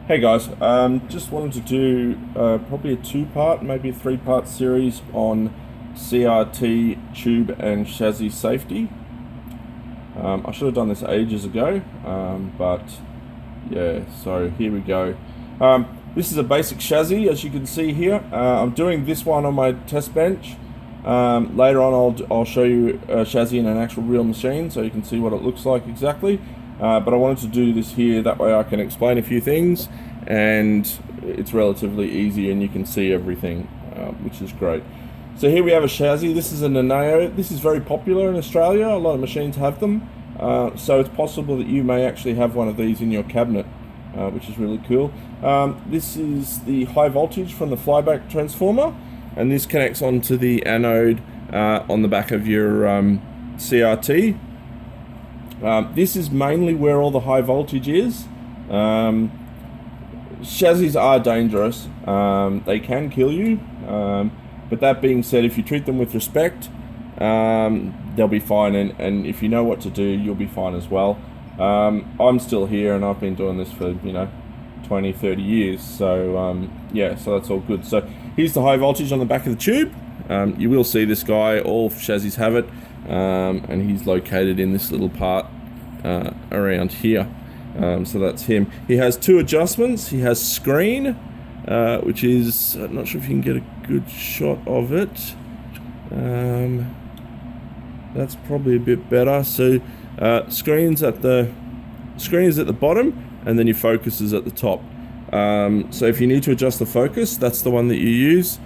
Hey guys, just wanted to do probably a two-part, maybe a three-part series on CRT tube and chassis safety. I should have done this ages ago, but yeah, so here we go. This is a basic chassis, as you can see here. I'm doing this one on my test bench. Later on I'll show you a chassis in an actual real machine so you can see what it looks like exactly. But I wanted to do this here, that way I can explain a few things and it's relatively easy and you can see everything, which is great. So here we have a chassis. This is a Naneo. This is very popular in Australia. A lot of machines have them. So it's possible that you may actually have one of these in your cabinet, which is really cool. This is the high voltage from the flyback transformer, and this connects onto the anode on the back of your CRT. This is mainly where all the high voltage is. Chassis are dangerous. They can kill you. But that being said, if you treat them with respect, they'll be fine. And if you know what to do, you'll be fine as well. I'm still here and I've been doing this for, 20, 30 years. So, yeah, so that's all good. So here's the high voltage on the back of the tube. You will see this guy, all chassis have it. And he's located in this little part around here. So that's him. He has two adjustments. He has screen, which is, I'm not sure if you can get a good shot of it. That's probably a bit better. So screen is at the bottom, and then your focus is at the top. So if you need to adjust the focus, that's the one that you use.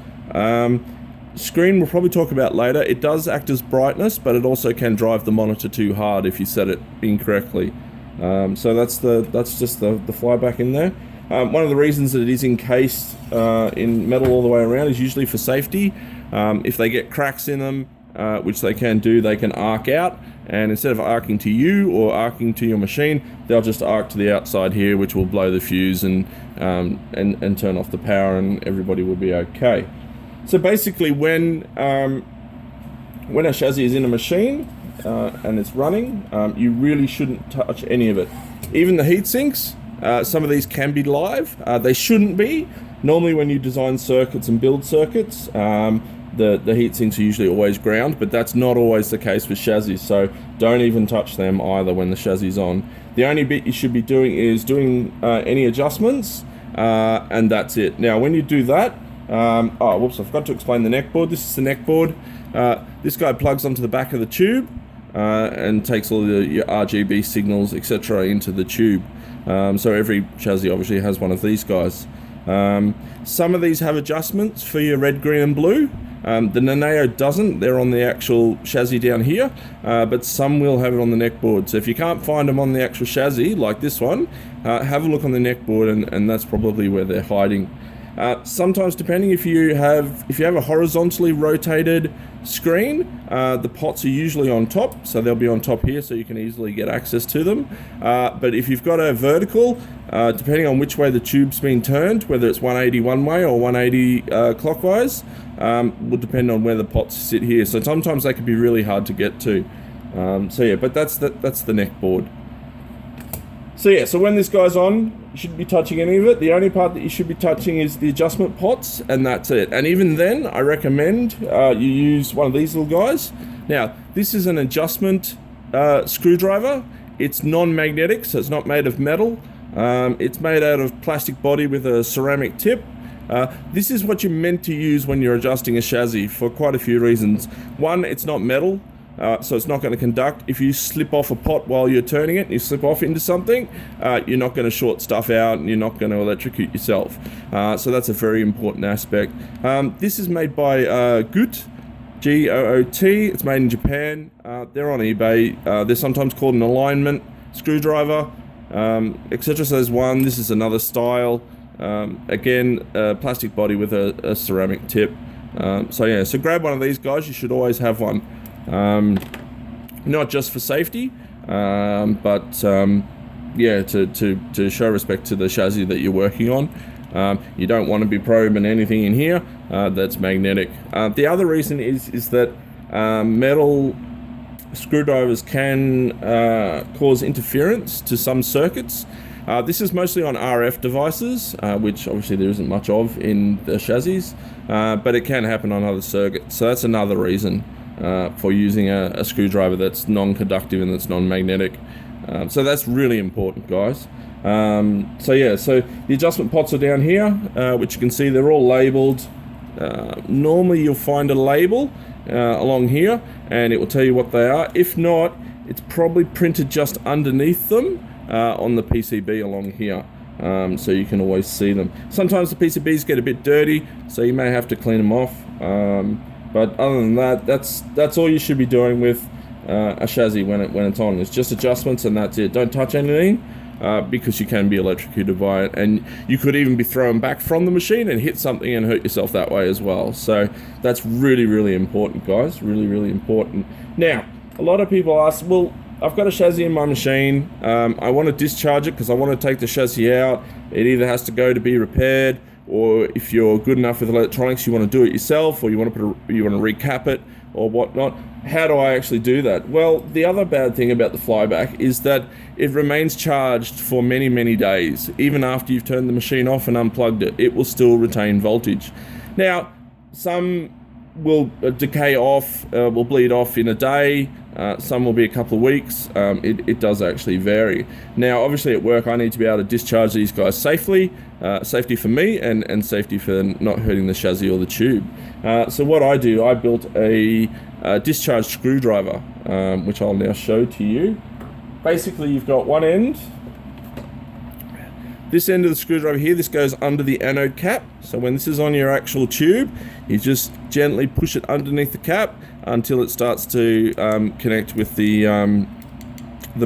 Screen we'll probably talk about later. It does act as brightness, but it also can drive the monitor too hard if you set it incorrectly. So that's just the flyback in there. One of the reasons that it is encased in metal all the way around is usually for safety. If they get cracks in them, which they can do, they can arc out, and instead of arcing to you or arcing to your machine, they'll just arc to the outside here, which will blow the fuse and turn off the power, and everybody will be okay. So basically, when a chassis is in a machine and it's running, you really shouldn't touch any of it. Even the heat sinks, some of these can be live. They shouldn't be. Normally when you design circuits and build circuits, the heat sinks are usually always ground, but that's not always the case with chassis, so don't even touch them either when the chassis is on. The only bit you should be doing is doing any adjustments, and that's it. Now when you do that, I forgot to explain the neck board. This is the neck board. This guy plugs onto the back of the tube and takes all your RGB signals, etc., into the tube. So every chassis obviously has one of these guys. Some of these have adjustments for your red, green, and blue. The Naneo doesn't. They're on the actual chassis down here, but some will have it on the neck board. So if you can't find them on the actual chassis, like this one, have a look on the neck board, and that's probably where they're hiding. Sometimes, depending if you have a horizontally rotated screen, the pots are usually on top, so they'll be on top here, so you can easily get access to them. But if you've got a vertical, depending on which way the tube's been turned, whether it's 180 one way or 180 clockwise, will depend on where the pots sit here. So sometimes they can be really hard to get to. So yeah, but that's the neck board. So yeah, so when this guy's on, you shouldn't be touching any of it. The only part that you should be touching is the adjustment pots, and that's it. And even then, I recommend you use one of these little guys. Now, this is an adjustment screwdriver. It's non-magnetic, so it's not made of metal. It's made out of plastic body with a ceramic tip. This is what you're meant to use when you're adjusting a chassis for quite a few reasons. One, it's not metal. So it's not going to conduct. If you slip off a pot while you're turning it and you slip off into something, you're not going to short stuff out and you're not going to electrocute yourself. So that's a very important aspect. This is made by Goot, G-O-O-T. It's made in Japan. They're on eBay. They're sometimes called an alignment screwdriver, etc. So there's one. This is another style. Again, plastic body with a ceramic tip. So yeah, so grab one of these guys. You should always have one. Not just for safety, but yeah, to show respect to the chassis that you're working on. You don't want to be probing anything in here that's magnetic. The other reason is that metal screwdrivers can cause interference to some circuits. This is mostly on RF devices, which obviously there isn't much of in the chassis, but it can happen on other circuits. So that's another reason for using a screwdriver that's non-conductive and that's non-magnetic. So that's really important, guys. So the adjustment pots are down here, which you can see they're all labeled. Normally you'll find a label along here and it will tell you what they are. If not, it's probably printed just underneath them on the PCB along here, so you can always see them. Sometimes the PCBs get a bit dirty, so you may have to clean them off, but other than that, that's all you should be doing with a chassis when it's on. It's just adjustments and that's it. Don't touch anything, because you can be electrocuted by it, and you could even be thrown back from the machine and hit something and hurt yourself that way as well. So that's really, really important, guys. Really, really important. Now, a lot of people ask, well, I've got a chassis in my machine, I want to discharge it because I want to take the chassis out. It either has to go to be repaired, or if you're good enough with electronics, you want to do it yourself, or you want to recap it or whatnot. How do I actually do that? Well, the other bad thing about the flyback is that it remains charged for many, many days. Even after you've turned the machine off and unplugged it, it will still retain voltage. Now, some will decay off, will bleed off in a day, some will be a couple of weeks. It does actually vary. Now, obviously at work I need to be able to discharge these guys safely, safety for me and safety for not hurting the chassis or the tube. So what I do, I built a discharge screwdriver, which I'll now show to you. Basically you've got one end. This end of the screwdriver here, this goes under the anode cap. So when this is on your actual tube, you just gently push it underneath the cap until it starts to connect with the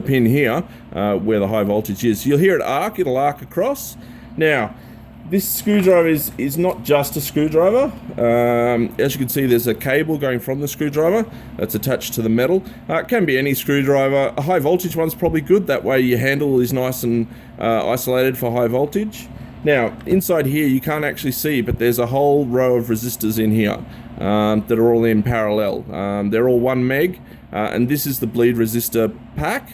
pin here, where the high voltage is. You'll hear it arc, it'll arc across. Now, this screwdriver is not just a screwdriver. As you can see, there's a cable going from the screwdriver that's attached to the metal. It can be any screwdriver. A high voltage one's probably good. That way your handle is nice and isolated for high voltage. Now, inside here you can't actually see, but there's a whole row of resistors in here that are all in parallel. They're all 1 meg, and this is the bleed resistor pack.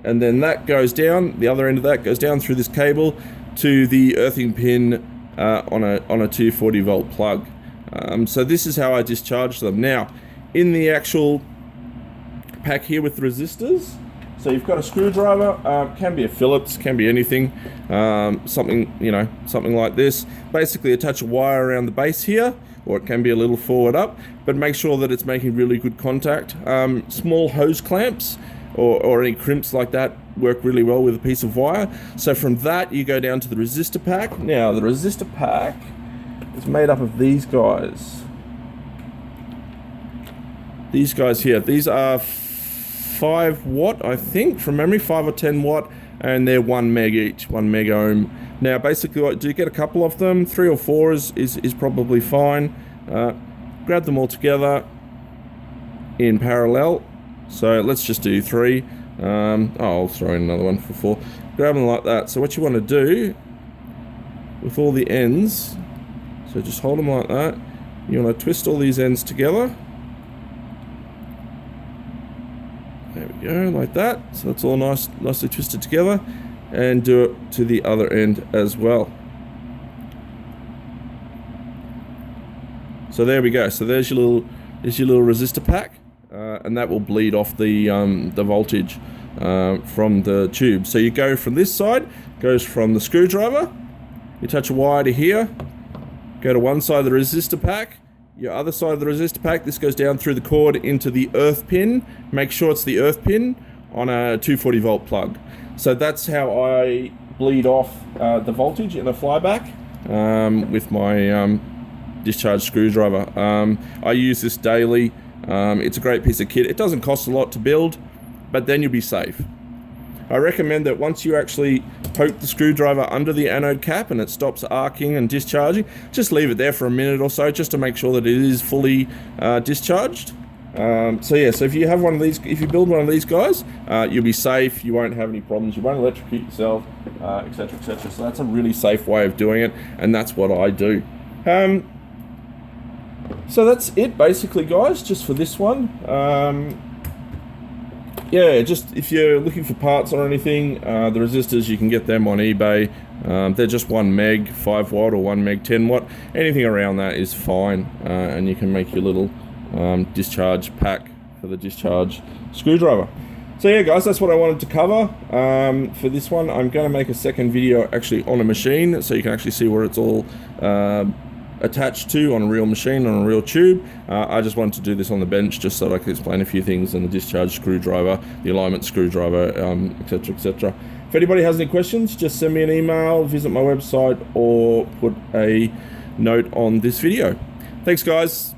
And then that goes down, the other end of that goes down through this cable to the earthing pin on a 240 volt plug. So this is how I discharge them. Now, in the actual pack here with the resistors, so you've got a screwdriver, can be a Phillips, can be anything, something like this. Basically attach a wire around the base here, or it can be a little forward up, but make sure that it's making really good contact. Small hose clamps or any crimps like that work really well with a piece of wire. So from that you go down to the resistor pack. Now the resistor pack is made up of these guys. These guys here. These are 5 watt, I think, from memory, 5 or 10 watt, and they're 1 meg each, 1 meg ohm. Now basically what do you get? A couple of them, 3 or 4 is probably fine. Grab them all together in parallel. So let's just do 3. I'll throw in another one for 4. Grab them like that. So what you want to do with all the ends, so just hold them like that. You want to twist all these ends together. There we go, like that. So that's all nicely twisted together, and do it to the other end as well. So there we go. So there's your little resistor pack. And that will bleed off the voltage from the tube. So you go from this side, goes from the screwdriver, you touch a wire to here, go to one side of the resistor pack, your other side of the resistor pack, this goes down through the cord into the earth pin. Make sure it's the earth pin on a 240 volt plug. So that's how I bleed off the voltage in a flyback with my discharge screwdriver. I use this daily. It's a great piece of kit. It doesn't cost a lot to build, but then you'll be safe. I recommend that once you actually poke the screwdriver under the anode cap and it stops arcing and discharging, just leave it there for a minute or so just to make sure that it is fully discharged. So if you have one of these, if you build one of these guys, you'll be safe, you won't have any problems, you won't electrocute yourself, etc, etc. So that's a really safe way of doing it, and that's what I do. So that's it basically, guys, just for this one. yeah, just if you're looking for parts or anything, the resistors, you can get them on eBay. They're just 1 meg 5 watt or 1 meg 10 watt. Anything around that is fine, and you can make your little discharge pack for the discharge screwdriver. So yeah, guys, that's what I wanted to cover for this one. I'm going to make a second video actually on a machine, so you can actually see where it's all attached to on a real machine, on a real tube. I just wanted to do this on the bench just so that I could explain a few things on the discharge screwdriver, the alignment screwdriver, etc, etc. If anybody has any questions, just send me an email, visit my website, or put a note on this video. Thanks, guys.